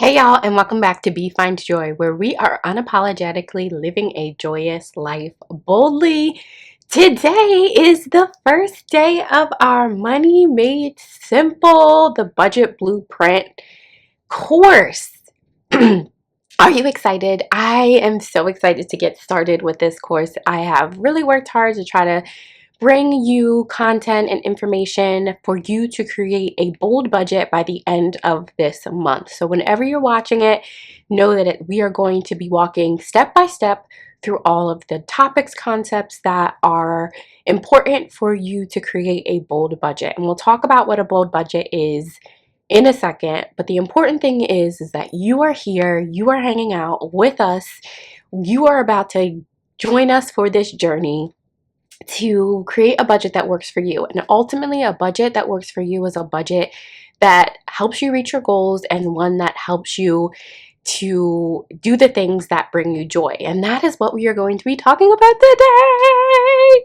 Hey y'all, and welcome back to Be Find Joy, where we are unapologetically living a joyous life boldly. Today is the first day of our Money Made Simple, the Budget Blueprint course. Are you excited? I am so excited to get started with this course. I have really worked hard to try to bring you content and information for you to create a bold budget by the end of this month. So whenever you're watching it, know that we are going to be walking step by step through all of the topics, concepts that are important for you to create a bold budget. And we'll talk about what a bold budget is in a second, but the important thing is that you are here, you are hanging out with us, you are about to join us for this journey to create a budget that works for you. And ultimately, a budget that works for you is a budget that helps you reach your goals and one that helps you to do the things that bring you joy. And that is what we are going to be talking about today.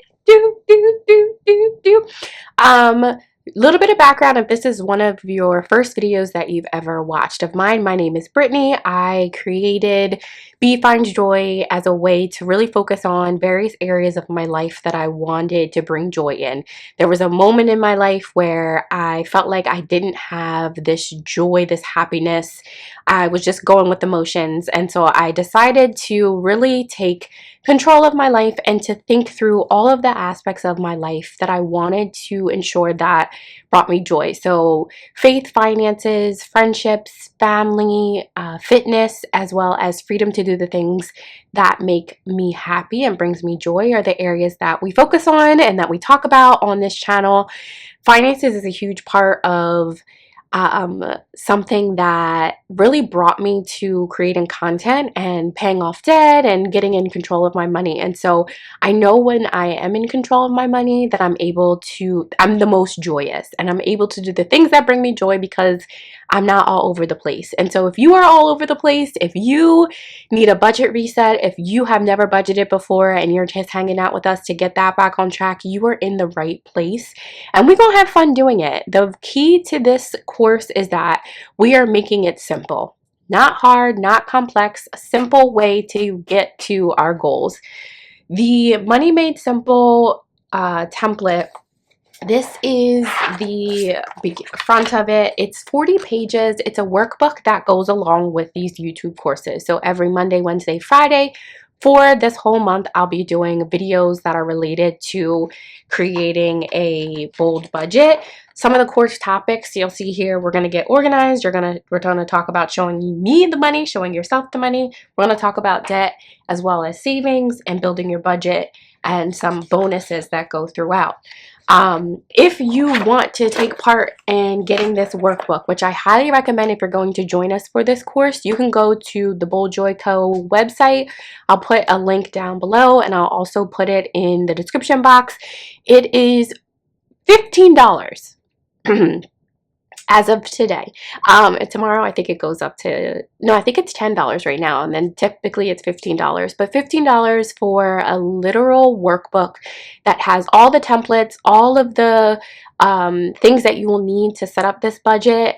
Little bit of background: if this is one of your first videos that you've ever watched of mine, my name is Brittany. I created Be Find Joy as a way to really focus on various areas of my life that I wanted to bring joy in. There was a moment in my life where I felt like I didn't have this joy, this happiness. I was just going with emotions. And so I decided to really take control of my life and to think through all of the aspects of my life that I wanted to ensure that brought me joy. So faith, finances, friendships, family, fitness, as well as freedom to do the things that make me happy and brings me joy are the areas that we focus on and that we talk about on this channel. Finances is a huge part of something that really brought me to creating content and paying off debt and getting in control of my money. And so I know when I am in control of my money that I'm the most joyous and I'm able to do the things that bring me joy because I'm not all over the place. And so if you are all over the place, if you need a budget reset, if you have never budgeted before and you're just hanging out with us to get that back on track, you are in the right place. And we're going to have fun doing it. The key to this course is that we are making it simple. Not hard, not complex, a simple way to get to our goals. The Money Made Simple template, this is the front of it. It's 40 pages. It's a workbook that goes along with these YouTube courses. So every Monday, Wednesday, Friday, for this whole month, I'll be doing videos that are related to creating a bold budget. Some of the course topics you'll see here, we're going to get organized. We're going to talk about showing me the money, showing yourself the money. We're going to talk about debt as well as savings and building your budget and some bonuses that go throughout. If you want to take part in getting this workbook, which I highly recommend if you're going to join us for this course, you can go to the Bold Joy Co website. I'll put a link down below and I'll also put it in the description box. It is $15 as of today. Tomorrow I think it goes up to, no, I think it's $10 right now, and then typically it's $15. But $15 for a literal workbook that has all the templates, all of the things that you will need to set up this budget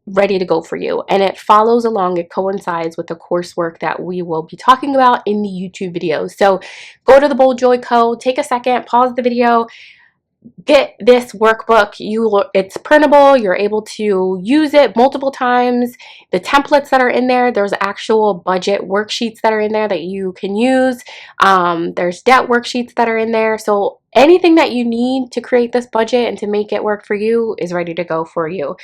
ready to go for you. And it follows along, it coincides with the coursework that we will be talking about in the YouTube videos. So go to the Bold Joy Co, take a second, pause the video, get this workbook. It's printable. You're able to use it multiple times. The templates that are in there, there's actual budget worksheets that are in there that you can use. There's debt worksheets that are in there. So anything that you need to create this budget and to make it work for you is ready to go for you.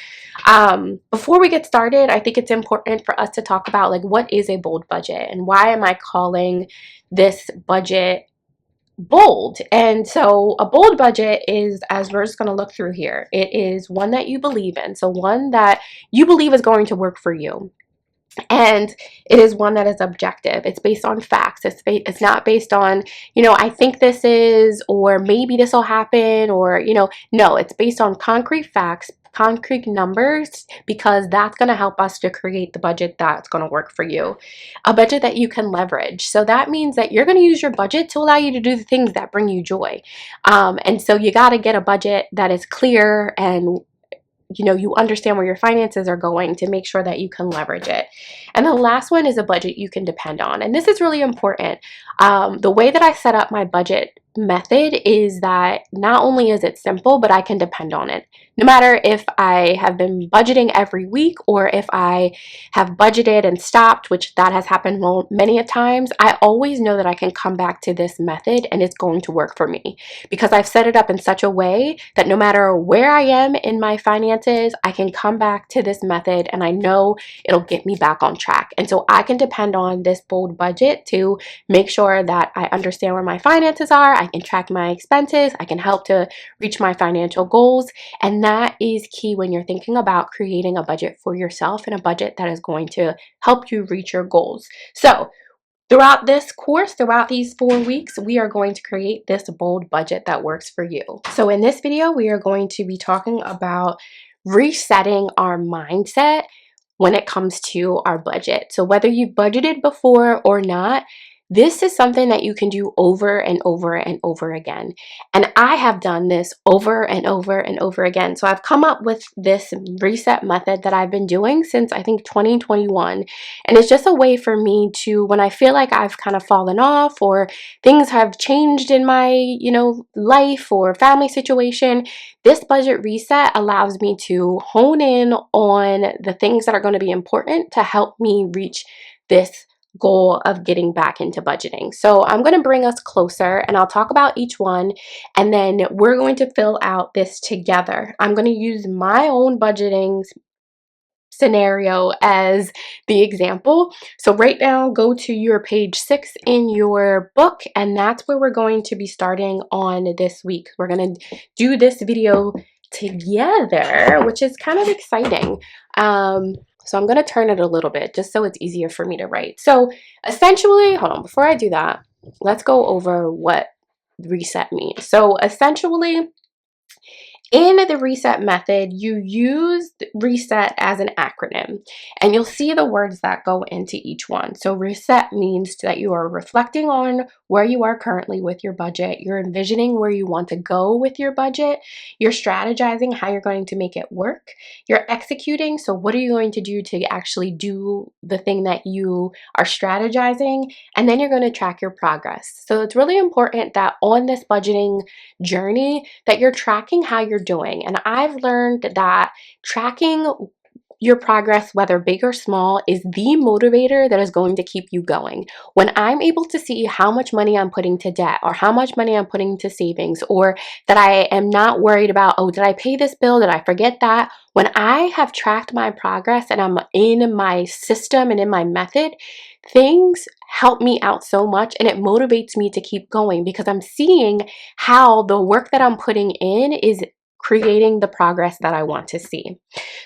Before we get started, I think it's important for us to talk about, like, what is a bold budget and why am I calling this budget bold? And so a bold budget is, as we're just going to look through here, it is one that you believe in. So one that you believe is going to work for you. And it is one that is objective. It's based on facts. It's not based on, I think this is, or maybe this will happen, or, no, it's based on concrete facts, concrete numbers, because that's going to help us to create the budget that's going to work for you. A budget that you can leverage. So that means that you're going to use your budget to allow you to do the things that bring you joy. And so you got to get a budget that is clear and you understand where your finances are going to make sure that you can leverage it. And the last one is a budget you can depend on. And this is really important. The way that I set up my budget method is that not only is it simple, but I can depend on it. No matter if I have been budgeting every week or if I have budgeted and stopped, which that has happened many a times, I always know that I can come back to this method and it's going to work for me because I've set it up in such a way that no matter where I am in my finances, I can come back to this method and I know it'll get me back on track. And so I can depend on this bold budget to make sure that I understand where my finances are. I can track my expenses. I can help to reach my financial goals. And that is key when you're thinking about creating a budget for yourself and a budget that is going to help you reach your goals. So throughout this course, throughout these 4 weeks, we are going to create this bold budget that works for you. So in this video, we are going to be talking about resetting our mindset when it comes to our budget. So whether you've budgeted before or not, this is something that you can do over and over and over again. And I have done this over and over and over again. So I've come up with this reset method that I've been doing since I think 2021. And it's just a way for me to, when I feel like I've kind of fallen off or things have changed in my, life or family situation, this budget reset allows me to hone in on the things that are going to be important to help me reach this goal of getting back into budgeting. So I'm going to bring us closer and I'll talk about each one and then we're going to fill out this together. I'm going to use my own budgeting scenario as the example. So right now, go to your page 6 in your book, and that's where we're going to be starting on this week. We're going to do this video together, which is kind of exciting. So I'm going to turn it a little bit just so it's easier for me to write. So essentially, hold on, before I do that, let's go over what reset means. So essentially, in the reset method, you use reset as an acronym, and you'll see the words that go into each one. So reset means that you are reflecting on where you are currently with your budget. You're envisioning where you want to go with your budget. You're strategizing how you're going to make it work. You're executing. So what are you going to do to actually do the thing that you are strategizing? And then you're going to track your progress. So it's really important that on this budgeting journey that you're tracking how you're doing. And I've learned that tracking your progress, whether big or small, is the motivator that is going to keep you going. When I'm able to see how much money I'm putting to debt or how much money I'm putting to savings, or that I am not worried about, oh, did I pay this bill? Did I forget that? When I have tracked my progress and I'm in my system and in my method, things help me out so much and it motivates me to keep going because I'm seeing how the work that I'm putting in is creating the progress that I want to see.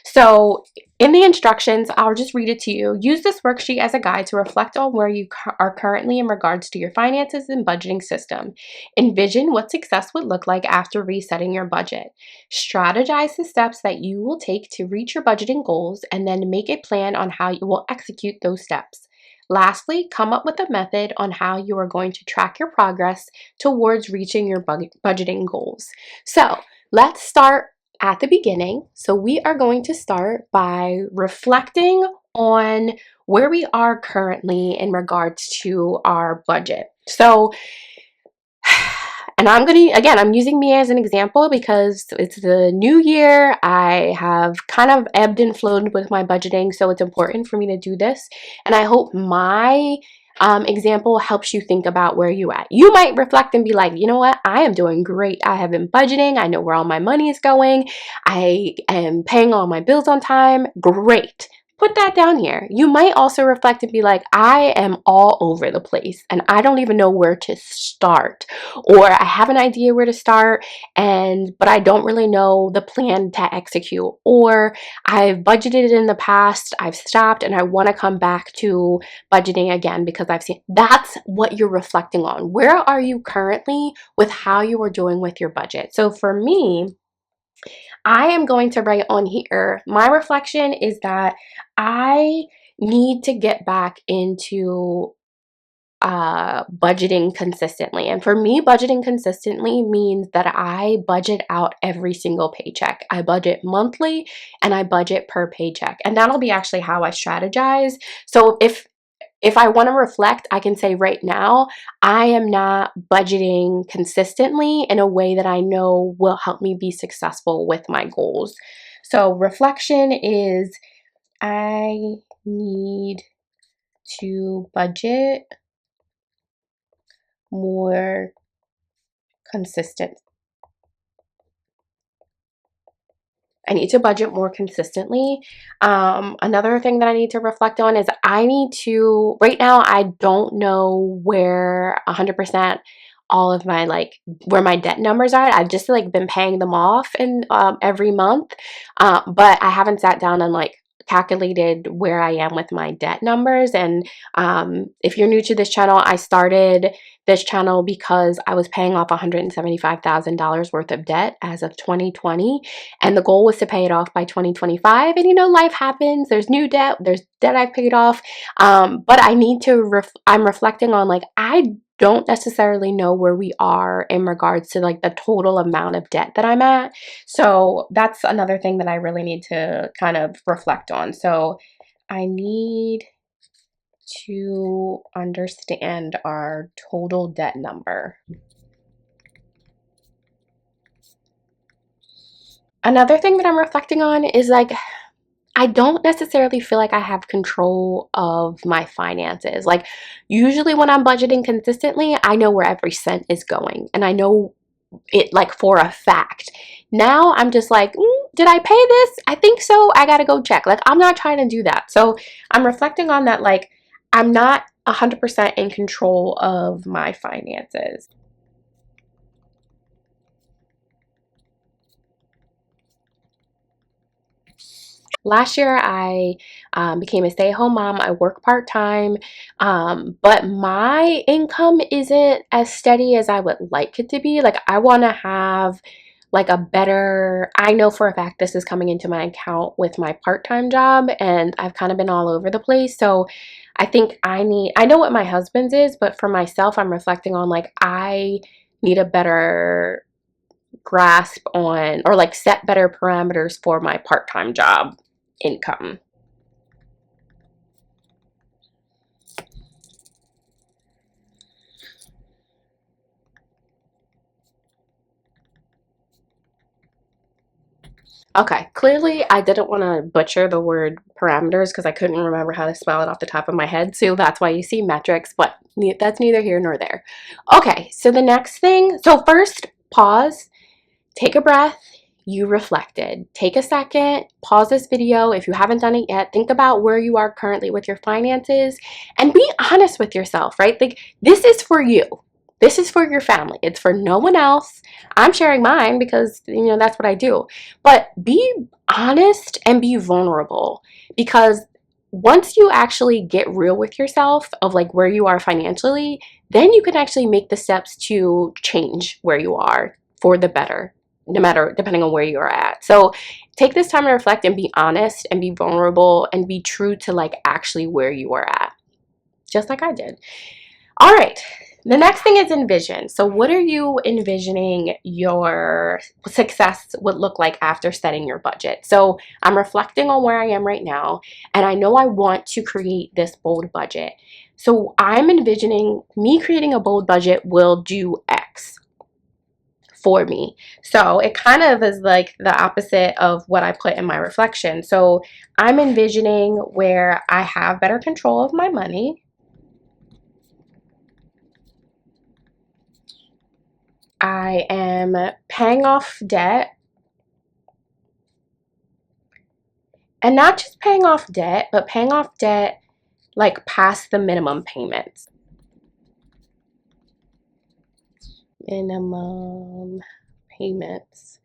So in the instructions, I'll just read it to you. Use this worksheet as a guide to reflect on where you are currently in regards to your finances and budgeting system. Envision what success would look like after resetting your budget. Strategize the steps that you will take to reach your budgeting goals and then make a plan on how you will execute those steps. Lastly, come up with a method on how you are going to track your progress towards reaching your budgeting goals. So let's start at the beginning. So we are going to start by reflecting on where we are currently in regards to our budget. So, and I'm using me as an example because it's the new year. I have kind of ebbed and flowed with my budgeting, so it's important for me to do this. And I hope my example helps you think about where you at. You might reflect and be like, you know what? I am doing great. I have been budgeting. I know where all my money is going. I am paying all my bills on time. Great. Put that down here. You might also reflect and be like, I am all over the place and I don't even know where to start, or I have an idea where to start but I don't really know the plan to execute, or I've budgeted in the past, I've stopped, and I want to come back to budgeting again because I've seen. That's what you're reflecting on. Where are you currently with how you are doing with your budget? So for me, I am going to write on here, my reflection is that I need to get back into budgeting consistently. And for me, budgeting consistently means that I budget out every single paycheck. I budget monthly and I budget per paycheck. And that'll be actually how I strategize. So if I want to reflect, I can say right now, I am not budgeting consistently in a way that I know will help me be successful with my goals. So reflection is I need to budget more consistent. I need to budget more consistently. Another thing that I need to reflect on is I need to, right now, I don't know where 100% all of my where my debt numbers are. I've just been paying them off in every month, but I haven't sat down and calculated where I am with my debt numbers. And if you're new to this channel, I started this channel because I was paying off $175,000 worth of debt as of 2020, and the goal was to pay it off by 2025. And life happens, there's new debt, there's debt I've paid off, but I need to I'm reflecting on I don't necessarily know where we are in regards to the total amount of debt that I'm at. So that's another thing that I really need to kind of reflect on. So I need to understand our total debt number. Another thing that I'm reflecting on is I don't necessarily feel like I have control of my finances. Usually when I'm budgeting consistently, I know where every cent is going and I know it for a fact. Now I'm just did I pay this? I think so. I gotta go check. I'm not trying to do that. So I'm reflecting on that. I'm not 100% in control of my finances. Last year, I became a stay-at-home mom. I work part-time, but my income isn't as steady as I would like it to be. I want to have a better, I know for a fact this is coming into my account with my part-time job, and I've kind of been all over the place. So I think I know what my husband's is, but for myself, I'm reflecting on I need a better grasp on, or set better parameters for my part-time job income. Okay, clearly I didn't want to butcher the word parameters because I couldn't remember how to spell it off the top of my head, so that's why you see metrics, but that's neither here nor there. Okay, so the next thing, so first, pause, take a breath. You reflected. Take a second, pause this video. If you haven't done it yet, think about where you are currently with your finances and be honest with yourself, right? This is for you. This is for your family. It's for no one else. I'm sharing mine because, that's what I do. But be honest and be vulnerable, because once you actually get real with yourself of where you are financially, then you can actually make the steps to change where you are for the better, no matter, depending on where you're at. So take this time to reflect and be honest and be vulnerable and be true to actually where you are at, just like I did. All right, the next thing is envision. So what are you envisioning your success would look like after setting your budget? So I'm reflecting on where I am right now, and I know I want to create this bold budget. So I'm envisioning me creating a bold budget will do X for me. So it kind of is the opposite of what I put in my reflection. So I'm envisioning where I have better control of my money. I am paying off debt, and not just paying off debt, but paying off debt past the minimum payments. Minimum payments.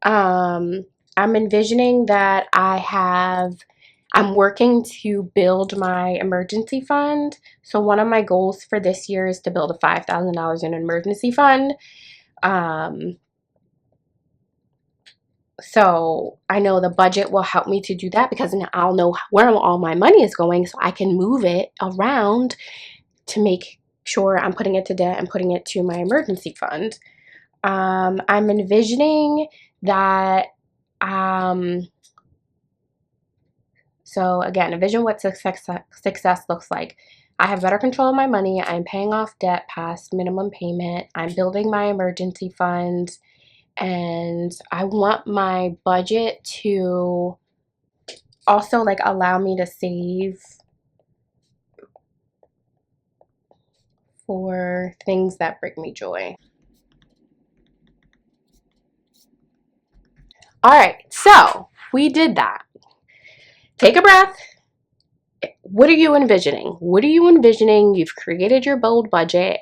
I'm envisioning that I'm working to build my emergency fund. So one of my goals for this year is to build a $5,000 in emergency fund. So I know the budget will help me to do that, because now I'll know where all my money is going, so I can move it around to make sure I'm putting it to debt and putting it to my emergency fund. I'm envisioning that, so again, envision what success looks like. I have better control of my money. I'm paying off debt past minimum payment. I'm building my emergency fund. And I want my budget to also like allow me to save for things that bring me joy. All right, so we did that. Take a breath. What are you envisioning? What are you envisioning? You've created your bold budget,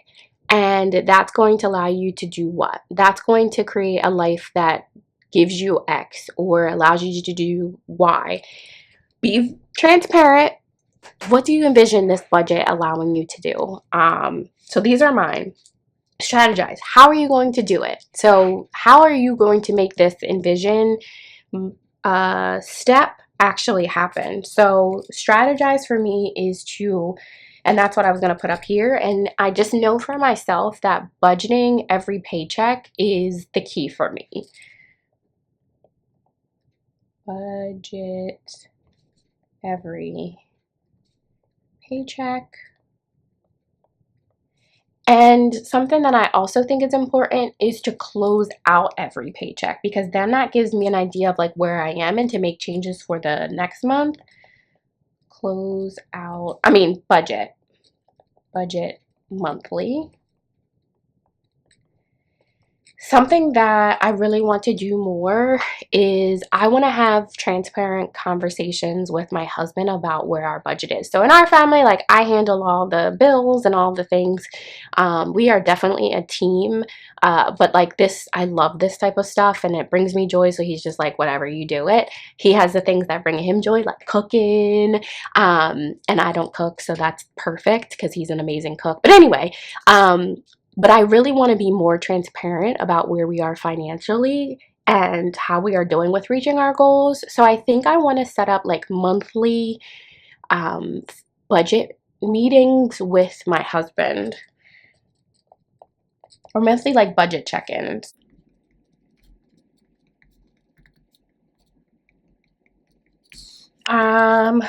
and that's going to allow you to do what? That's going to create a life that gives you X or allows you to do Y. Be transparent. What do you envision this budget allowing you to do? So these are mine. Strategize. How are you going to do it? So how are you going to make this envision step actually happen? So strategize for me is to, and that's what I was going to put up here. And I just know for myself that budgeting every paycheck is the key for me. Budget every paycheck. And something that I also think is important is to close out every paycheck, because then that gives me an idea of like where I am and to make changes for the next month. Close out, budget monthly. Something that I really want to do more is I want to have transparent conversations with my husband about where our budget is. So in our family, like I handle all the bills and all the things. We are definitely a team, but like this, I love this type of stuff and it brings me joy. So he's just like, whatever, you do it. He has the things that bring him joy, like cooking, and I don't cook, so that's perfect because he's an amazing cook. But anyway, but I really want to be more transparent about where we are financially and how we are doing with reaching our goals. So I think I want to set up like monthly budget meetings with my husband, or monthly like budget check-ins. I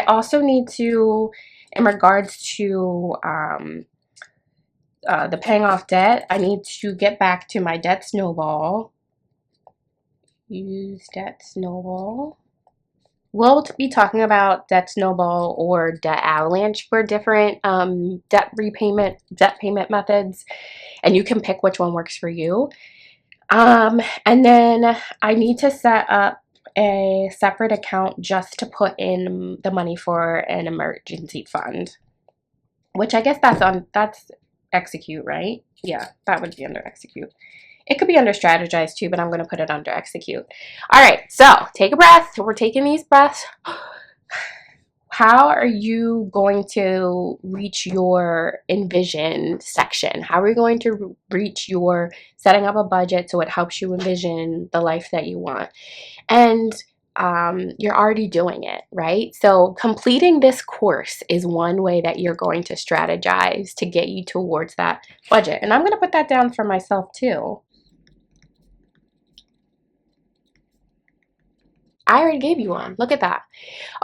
also need to, in regards to the paying off debt, I need to get back to my debt snowball. Use debt snowball. We'll be talking about debt snowball or debt avalanche for different debt payment methods, and you can pick which one works for you. And then I need to set up a separate account just to put in the money for an emergency fund, which I guess that's execute, right? Yeah, that would be under execute. It could be under strategize too, but I'm going to put it under execute. All right, so take a breath. We're taking these breaths. How are you going to reach your envision section? How are you going to reach your setting up a budget so it helps you envision the life that you want? And you're already doing it, right? So completing this course is one way that you're going to strategize to get you towards that budget. And I'm going to put that down for myself too. I already gave you one. Look at that.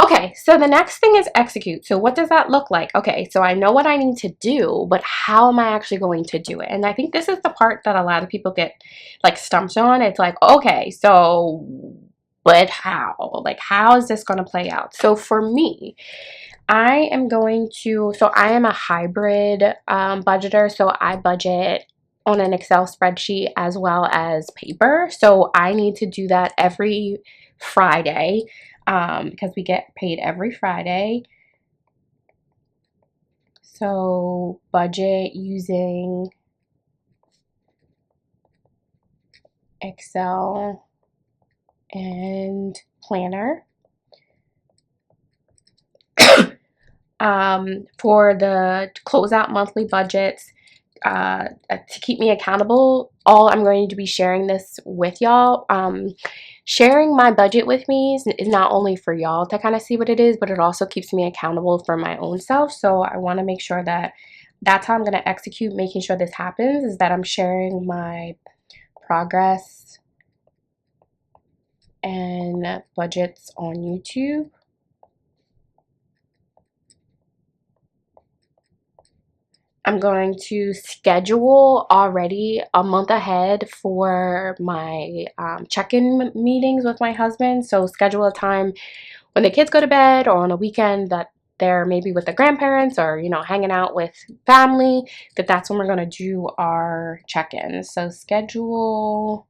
Okay, so the next thing is execute. So what does that look like? Okay, so I know what I need to do, but how am I actually going to do it? And I think this is the part that a lot of people get like stumped on. It's like, okay, so but how? Like, how is this going to play out? So for me, I am a hybrid budgeter. So I budget on an Excel spreadsheet as well as paper. So I need to do that every Friday because we get paid every Friday. So budget using Excel and Planner. For the closeout monthly budgets, to keep me accountable, I'm going to be sharing this with y'all. sharing my budget with me is not only for y'all to kind of see what it is, but it also keeps me accountable for my own self. So I want to make sure that that's how I'm going to execute making sure this happens, is that I'm sharing my progress and budgets on YouTube. I'm going to schedule already a month ahead for my check-in meetings with my husband. So schedule a time when the kids go to bed or on a weekend that they're maybe with the grandparents or, you know, hanging out with family, that's when we're going to do our check-ins. So schedule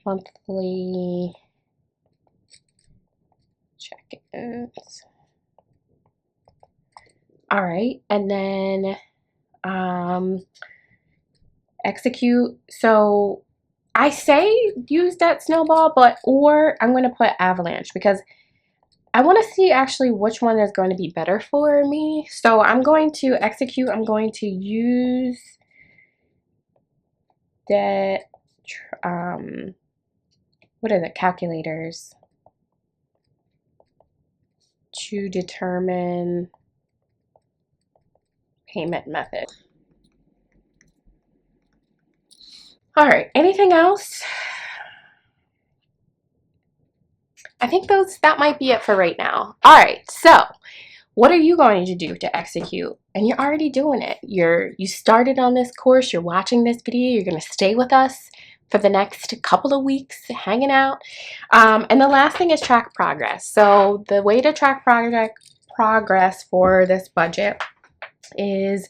monthly check-ins. All right, and then execute. So I say use that snowball, or I'm going to put avalanche because I want to see actually which one is going to be better for me. So I'm going to execute. I'm going to use that, what are the calculators to determine payment method. All right, anything else? I think that might be it for right now. All right, so what are you going to do to execute? And you're already doing it. You started on this course, you're watching this video, you're gonna stay with us for the next couple of weeks hanging out. And the last thing is track progress. So the way to track progress for this budget is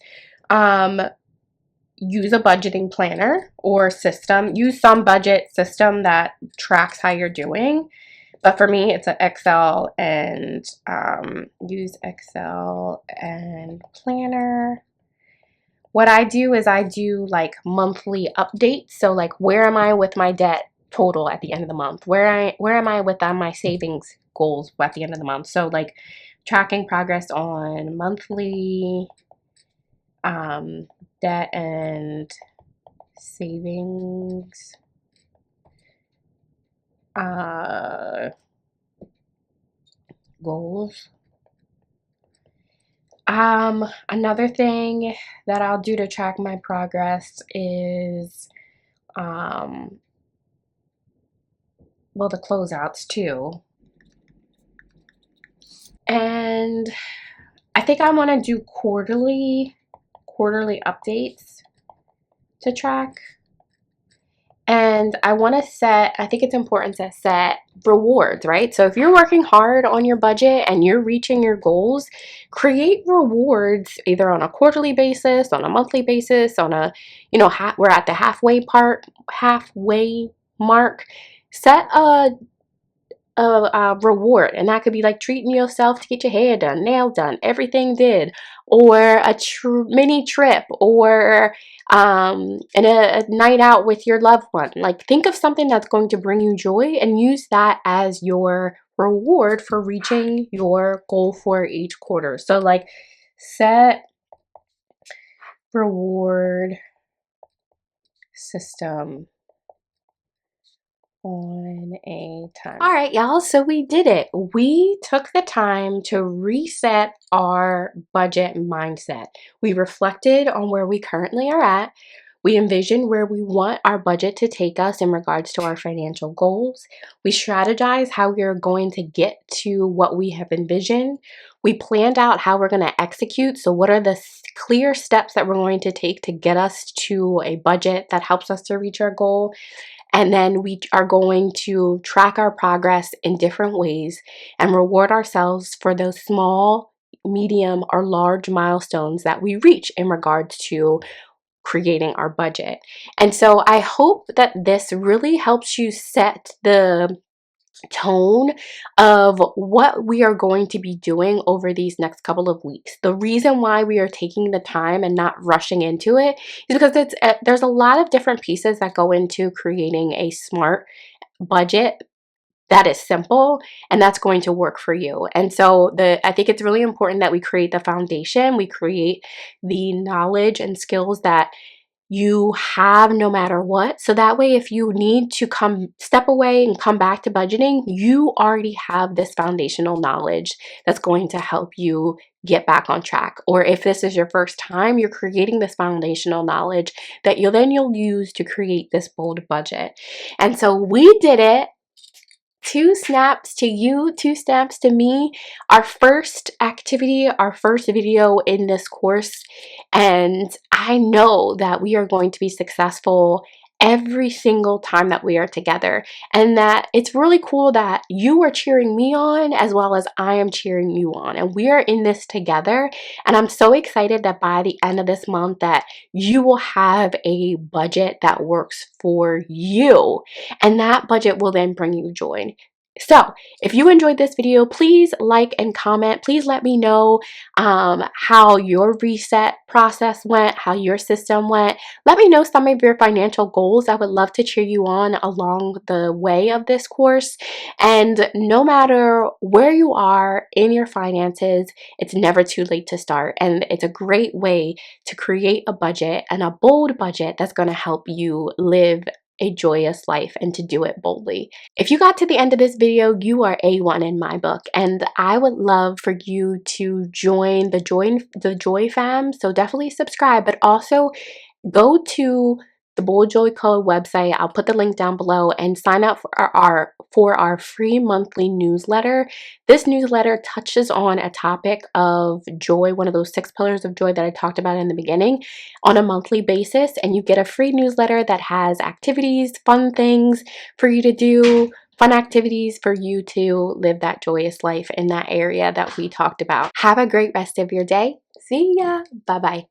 use a budgeting planner or system. Use some budget system that tracks how you're doing. But for me, it's an Excel, and use Excel and planner. What I do is I do like monthly updates. So like, where am I with my debt total at the end of the month? Where am I with my savings goals at the end of the month? So like tracking progress on monthly debt and savings goals. Another thing that I'll do to track my progress is well, the closeouts too. And I think I want to do quarterly updates to track. And I want to I think it's important to set rewards, right? So if you're working hard on your budget and you're reaching your goals, create rewards either on a quarterly basis, on a monthly basis, on a, you know, we're at the halfway mark. Set a reward, and that could be like treating yourself to get your hair done, nails done, everything did, or a mini trip, or and a night out with your loved one. Like, think of something that's going to bring you joy and use that as your reward for reaching your goal for each quarter. So like, set reward system on a time. All right, y'all, so we did it. We took the time to reset our budget mindset. We reflected on where we currently are at. We envisioned where we want our budget to take us in regards to our financial goals. We strategized how we are going to get to what we have envisioned. We planned out how we're going to execute. So what are the clear steps that we're going to take to get us to a budget that helps us to reach our goal? And then we are going to track our progress in different ways and reward ourselves for those small, medium, or large milestones that we reach in regards to creating our budget. And so I hope that this really helps you set the tone of what we are going to be doing over these next couple of weeks. The reason why we are taking the time and not rushing into it is because there's a lot of different pieces that go into creating a smart budget that is simple and that's going to work for you. And so I think it's really important that we create the foundation, we create the knowledge and skills that you have no matter what. So that way, if you need to step away and come back to budgeting, you already have this foundational knowledge that's going to help you get back on track. Or if this is your first time, you're creating this foundational knowledge that you'll use to create this bold budget. And so we did it. 2 snaps to you, 2 snaps to me. Our first activity, our first video in this course. And I know that we are going to be successful every single time that we are together. And that it's really cool that you are cheering me on as well as I am cheering you on. And we are in this together. And I'm so excited that by the end of this month that you will have a budget that works for you. And that budget will then bring you joy. So if you enjoyed this video, please like and comment. Please let me know how your reset process went, how your system went. Let me know some of your financial goals. I would love to cheer you on along the way of this course. And no matter where you are in your finances, it's never too late to start. And it's a great way to create a budget, and a bold budget that's going to help you live a joyous life and to do it boldly. If you got to the end of this video, you are A1 in my book, and I would love for you to join the Joy fam. So definitely subscribe, but also go to the Bold Joy Code website. I'll put the link down below and sign up for our free monthly newsletter. This newsletter touches on a topic of joy, one of those 6 pillars of joy that I talked about in the beginning, on a monthly basis, and you get a free newsletter that has activities, fun things for you to do, fun activities for you to live that joyous life in that area that we talked about. Have a great rest of your day. See ya. Bye-bye.